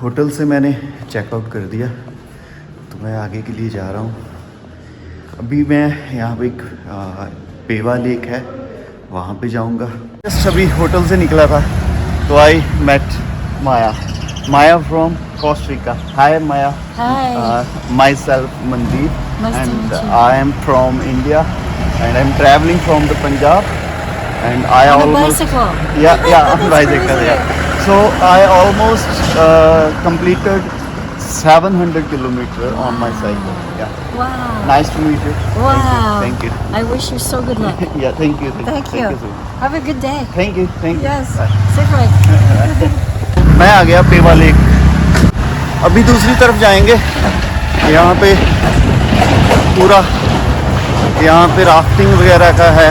Hotel से मैंने checkout कर दिया, तो मैं आगे के लिए जा रहा हूँ। अभी मैं यहाँ पे एक पेवा लेक है, वहाँ पे जाऊँगा। जस्ट अभी होटल से निकला था तो I met Maya from Costa. Hi Maya. Hi. Myself Mandeep Nice to and meet you. I am from India and I'm traveling from the Punjab and I On a almost bicycle. yeah on That's bicycle crazy. yeah. So I almost completed 700 kilometer on my cycle. Yeah. Wow. Nice to meet you. Wow. Thank you. I wish you so good luck. Yeah, thank you. Thank you. so much. Have a good day. Thank you. Yes. Bye. Safe ride. मैं आ गया Pewa lake. अभी दूसरी तरफ जाएंगे। यहाँ पे पूरा यहाँ पे राफ्टिंग वगैरह का है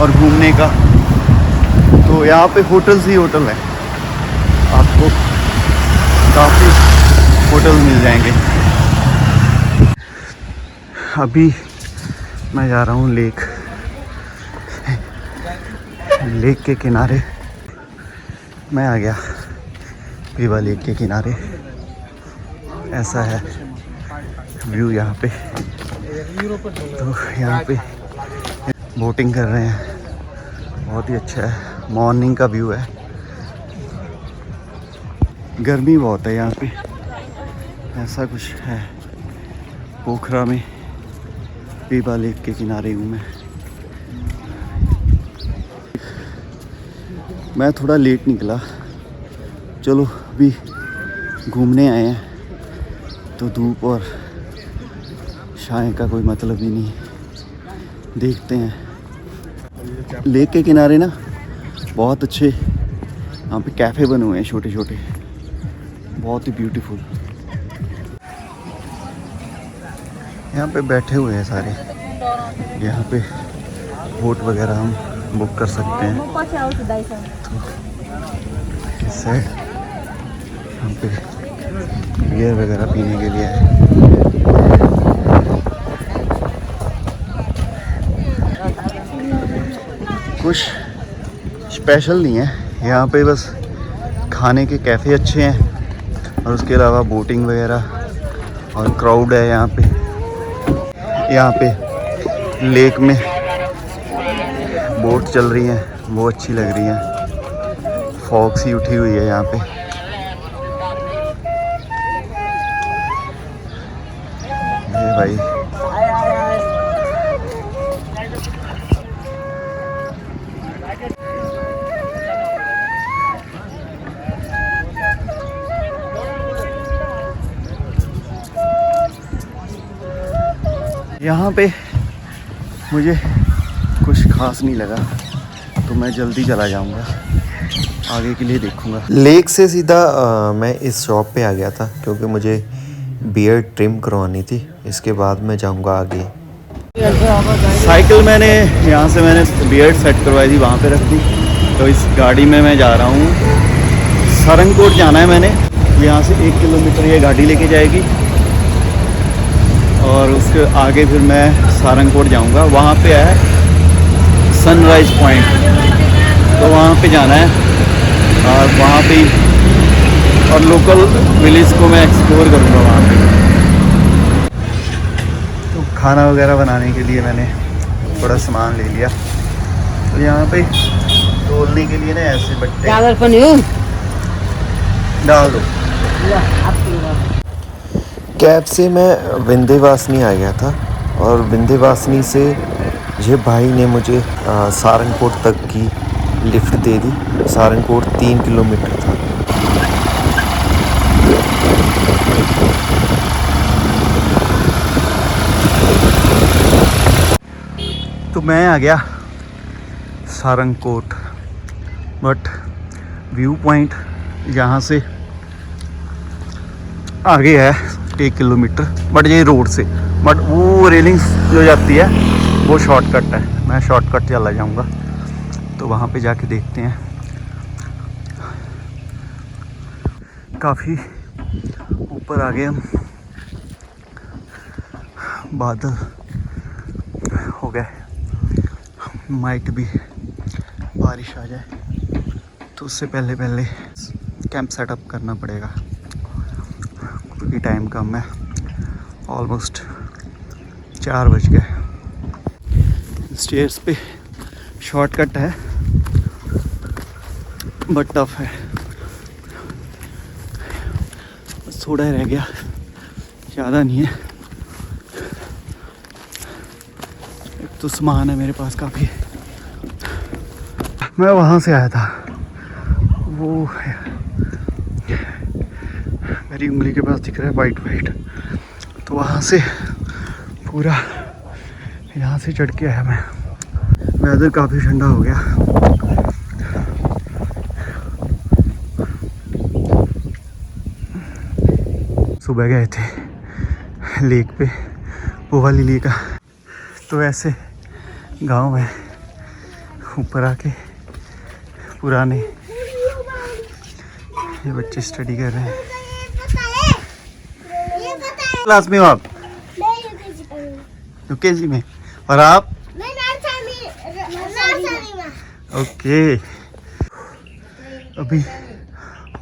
और घूमने का। तो यहाँ पे होटल्स ही होटल है, आपको काफ़ी होटल मिल जाएंगे। अभी मैं जा रहा हूँ लेक के किनारे। मैं आ गया पेवा लेक के किनारे। ऐसा है व्यू यहाँ पे। तो यहाँ पे बोटिंग कर रहे हैं, बहुत ही अच्छा है। मॉर्निंग का व्यू है। गर्मी बहुत है यहाँ पे। ऐसा कुछ है पोखरा में। पेवा लेक के किनारे हूँ मैं थोड़ा लेट निकला। चलो अभी घूमने आए हैं तो धूप और छाए का कोई मतलब ही नहीं। देखते हैं। लेक के किनारे ना बहुत अच्छे यहाँ पे कैफ़े बने हुए हैं, छोटे छोटे, बहुत ही ब्यूटीफुल। यहाँ पे बैठे हुए हैं सारे। यहाँ पे बोट वगैरह हम बुक कर सकते हैं। तो इस साइड यहाँ पे बियर वगैरह पीने के लिए है। कुछ स्पेशल नहीं है यहाँ पे, बस खाने के कैफ़े अच्छे हैं और उसके अलावा बोटिंग वगैरह और क्राउड है यहाँ पे। यहाँ पे लेक में बोट चल रही हैं, वो अच्छी लग रही हैं। फॉग सी उठी हुई है यहाँ पे। ये भाई यहाँ पे मुझे कुछ खास नहीं लगा तो मैं जल्दी चला जाऊँगा, आगे के लिए देखूँगा। लेक से सीधा मैं इस शॉप पे आ गया था क्योंकि मुझे बियर्ड ट्रिम करवानी थी। इसके बाद मैं जाऊँगा आगे। साइकिल मैंने यहाँ से बियर्ड सेट करवाई थी, वहाँ पे रख दी। तो इस गाड़ी में मैं जा रहा हूँ। सारंगकोट जाना है मैंने। यहाँ से 1 किलोमीटर ये गाड़ी लेके जाएगी और उसके आगे फिर मैं सारंगकोट जाऊंगा। वहाँ पे है सनराइज़ पॉइंट, तो वहाँ पे जाना है और वहाँ पे और लोकल विलेज को मैं एक्सप्लोर करूँगा वहाँ पे। तो खाना वगैरह बनाने के लिए मैंने थोड़ा सामान ले लिया। तो यहाँ पे तोलने के लिए ना ऐसे बट्टे डाल दो। कैब से मैं विंध्यवासिनी आ गया था और विंध्यवासिनी से ये भाई ने मुझे सारंगकोट तक की लिफ्ट दे दी। सारंगकोट 3 किलोमीटर था। तो मैं आ गया सारंगकोट, बट व्यू पॉइंट यहाँ से आगे है 1 किलोमीटर, बट ये रोड से, बट वो रेलिंग्स जो जाती है वो शॉर्टकट है। मैं शॉर्टकट चला जाऊँगा, तो वहाँ पे जाके देखते हैं। काफ़ी ऊपर आ गए हम, बादल हो गए, माइट भी बारिश आ जाए, तो उससे पहले कैंप सेटअप करना पड़ेगा। क्योंकि टाइम कम है, ऑलमोस्ट 4 बज गए। स्टेयर्स पे शॉर्टकट है बट टफ है, बस थोड़ा ही रह गया, ज़्यादा नहीं है। एक तो सामान है मेरे पास काफ़ी। मैं वहाँ से आया था, वो मेरी उंगली के पास दिख रहा है वाइट वाइट, तो वहाँ से पूरा यहाँ से चढ़ के आया मैं। वेदर काफ़ी ठंडा हो गया। सुबह गए थे लेक पे, वो वाली लेक। तो ऐसे गांव में ऊपर आके पुराने ये बच्चे स्टडी कर रहे हैं। क्लास में हो आप? यूकेजी में। और आप? ओके। अभी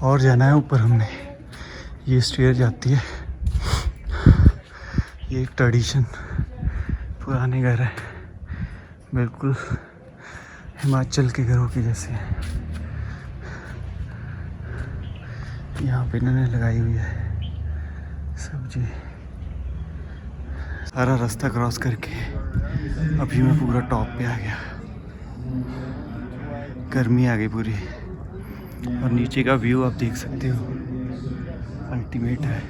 और जाना है ऊपर हमने। ये स्टेयर जाती है, ये एक ट्रेडिशन पुराने घर है, बिल्कुल हिमाचल के घरों की जैसे है। यहाँ पे इन्होंने लगाई हुई है सब्जी। सारा रास्ता क्रॉस करके अभी मैं पूरा टॉप पे आ गया। गर्मी आ गई पूरी, और नीचे का व्यू आप देख सकते हो, अल्टीमेट है।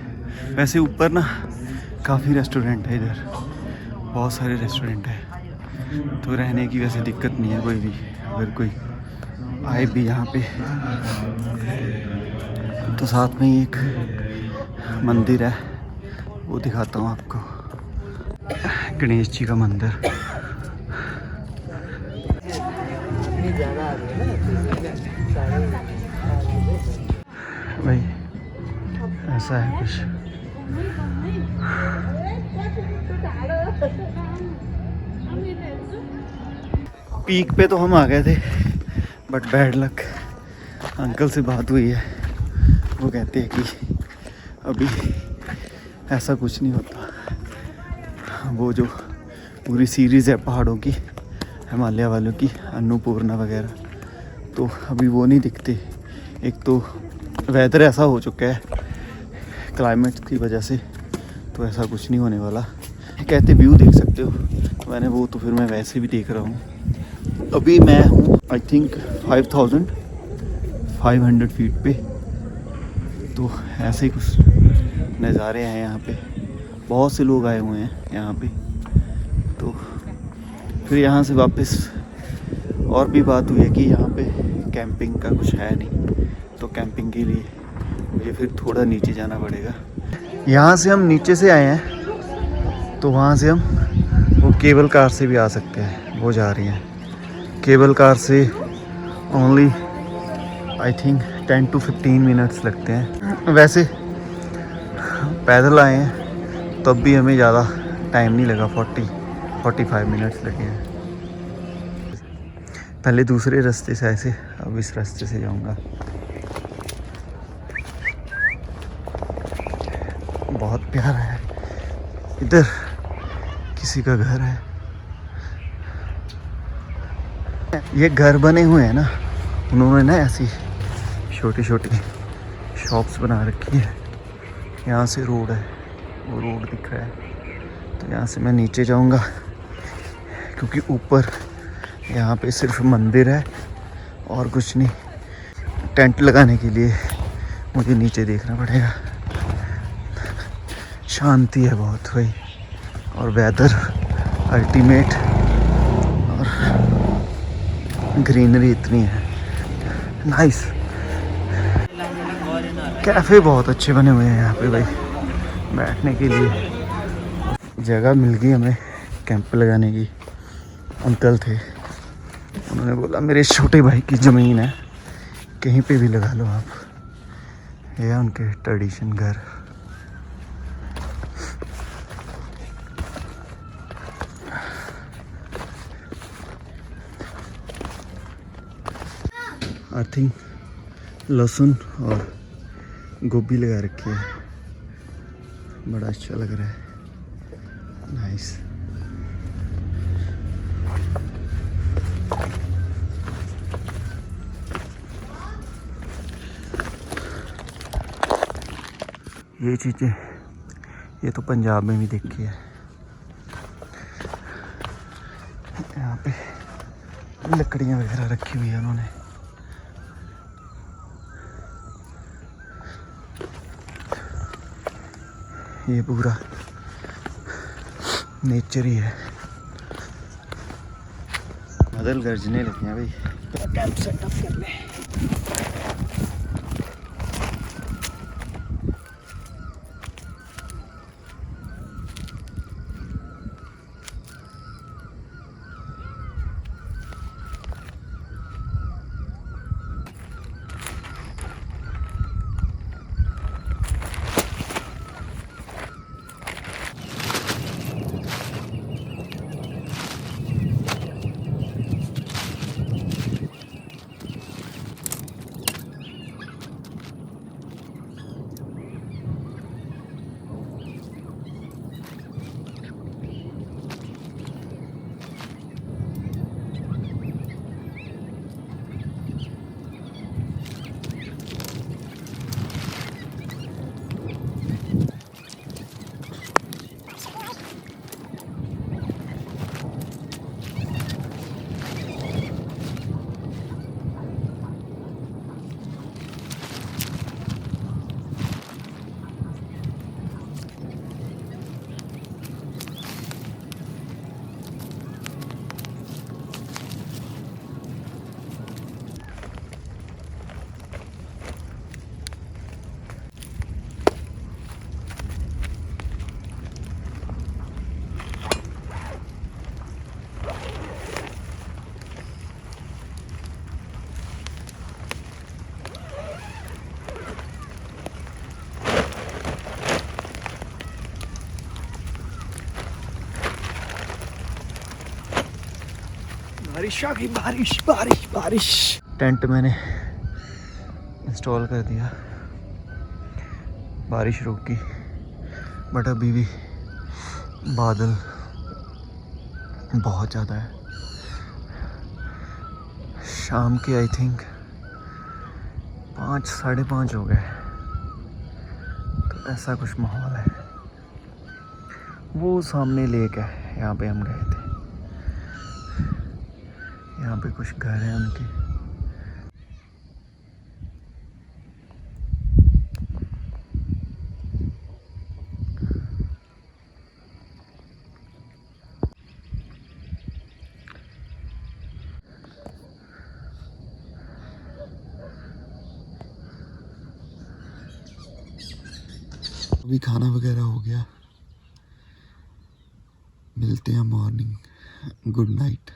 वैसे ऊपर ना काफ़ी रेस्टोरेंट है, इधर बहुत सारे रेस्टोरेंट है, तो रहने की वैसे दिक्कत नहीं है कोई भी, अगर कोई आए भी यहाँ पे। तो साथ में ही एक मंदिर है, वो दिखाता हूँ आपको, गणेश जी का मंदिर। भाई ऐसा है कुछ। पीक पे तो हम आ गए थे, बट बैड लक, अंकल से बात हुई है, वो कहते हैं कि अभी ऐसा कुछ नहीं होता। वो जो पूरी सीरीज़ है पहाड़ों की, हिमालय वालों की, अन्नपूर्णा वगैरह, तो अभी वो नहीं दिखते। एक तो वेदर ऐसा हो चुका है क्लाइमेट की वजह से, तो ऐसा कुछ नहीं होने वाला। कहते व्यू देख सकते हो, मैंने वो तो फिर मैं वैसे भी देख रहा हूँ। अभी मैं हूँ आई थिंक 5500 फीट पे, तो ऐसे ही कुछ नज़ारे हैं यहाँ पे। बहुत से लोग आए हुए हैं यहाँ पे, तो फिर यहाँ से वापस और भी बात हुई है कि यहाँ पे कैंपिंग का कुछ है नहीं, तो कैंपिंग के लिए मुझे फिर थोड़ा नीचे जाना पड़ेगा। यहाँ से हम नीचे से आए हैं, तो वहाँ से हम वो केबल कार से भी आ सकते हैं, वो जा रही हैं। केबल कार से only I think 10 to 15 minutes लगते हैं। वैसे पैदल आए हैं तब भी हमें ज़्यादा टाइम नहीं लगा, 40-45 मिनट्स लगे हैं। पहले दूसरे रास्ते से ऐसे, अब इस रास्ते से जाऊंगा। बहुत प्यारा है, इधर किसी का घर है। ये घर बने हुए हैं ना, उन्होंने ना ऐसी छोटी छोटी शॉप्स बना रखी है। यहाँ से रोड है, वो रोड दिख रहा है, तो यहाँ से मैं नीचे जाऊंगा, क्योंकि ऊपर यहाँ पे सिर्फ मंदिर है और कुछ नहीं। टेंट लगाने के लिए मुझे नीचे देखना पड़ेगा। शांति है बहुत भाई, और वेदर अल्टीमेट, और ग्रीनरी इतनी है, नाइस। कैफ़े बहुत अच्छे बने हुए हैं यहाँ पे भाई, बैठने के लिए जगह मिल गई हमें कैंप लगाने की। अंकल थे, उन्होंने बोला मेरे छोटे भाई की ज़मीन है, कहीं पे भी लगा लो आप। ये है उनके ट्रेडिशन घर। आई थिंक लहसुन और गोभी लगा रखी है, बड़ा अच्छा लग रहा है, नाइस। ये चीज़ें ये तो पंजाब में भी देखी है। यहाँ पे लकड़ियाँ वगैरह रखी हुई है उन्होंने। ये पूरा नेचर ही है। बादल गरजने लगे हैं भाई। कैंप सेटअप करने। बारिश आ गई, बारिश बारिश बारिश। टेंट मैंने इंस्टॉल कर दिया, बारिश रुकी, बट अभी भी बादल बहुत ज़्यादा है। शाम के आई थिंक 5 साढ़े 5 हो गए, तो ऐसा कुछ माहौल है। वो सामने लेक है, यहाँ पे हम गए थे। यहाँ पे कुछ घर हैं उनके। अभी खाना वगैरह हो गया, मिलते हैं मॉर्निंग। Good night.